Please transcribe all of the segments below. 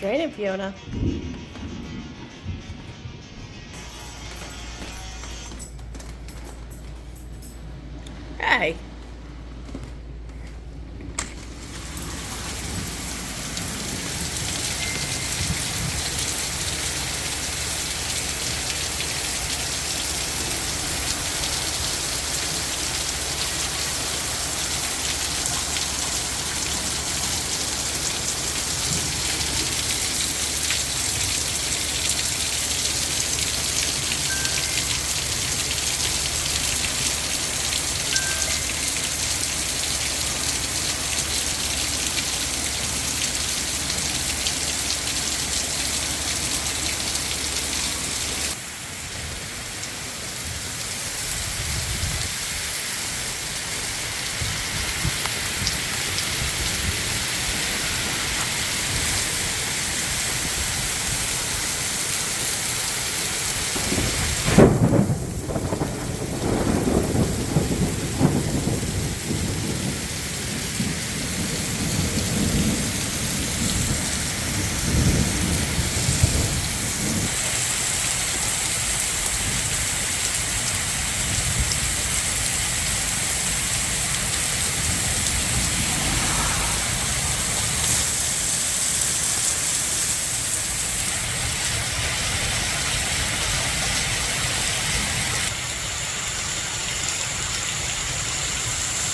raining, Fiona. Hey.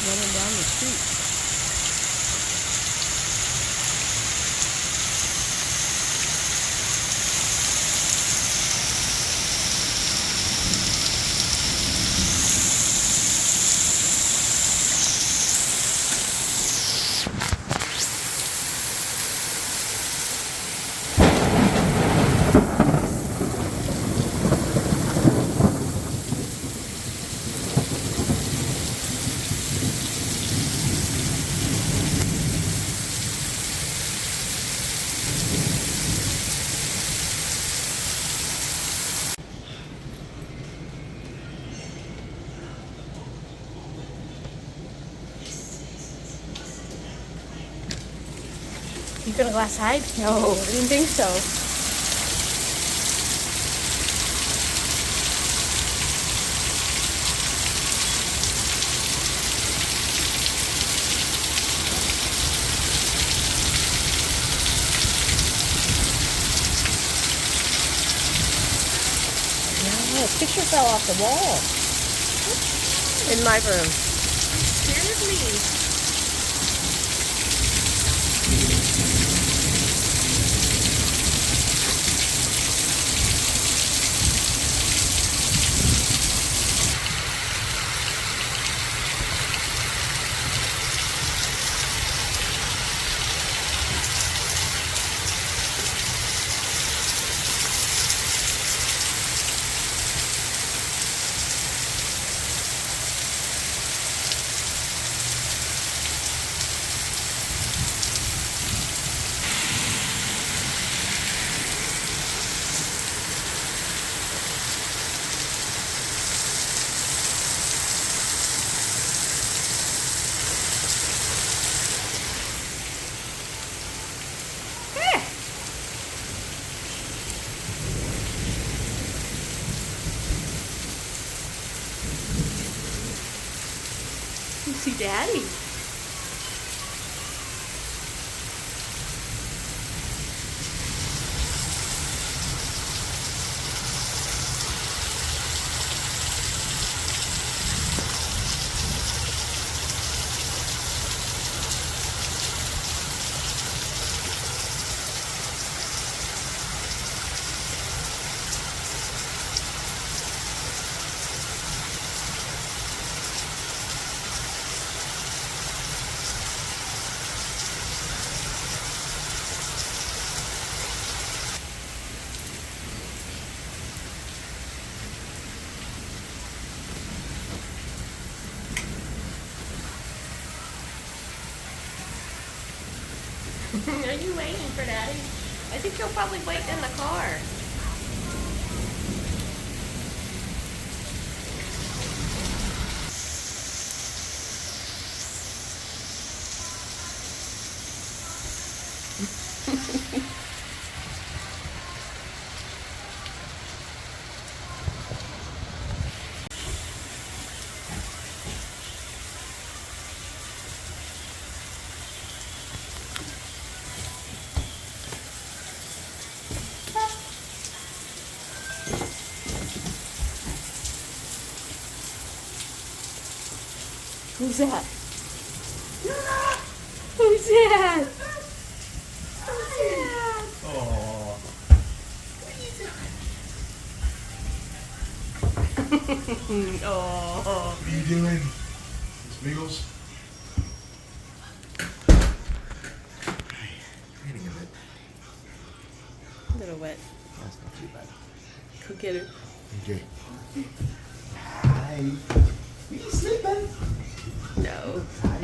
Running down the street. You gonna go outside? No, I didn't think so. No, a picture fell off the wall. In my room. Scared me. You see Daddy. Are you waiting for Daddy? I think he'll probably wait in the car. Who's that? Who's that? Oh. Oh. What are you doing? Smiggles? Raining a bit. A little wet. That's not too bad. Go get her. Okay. Hi. Are you sleeping? No. Hi.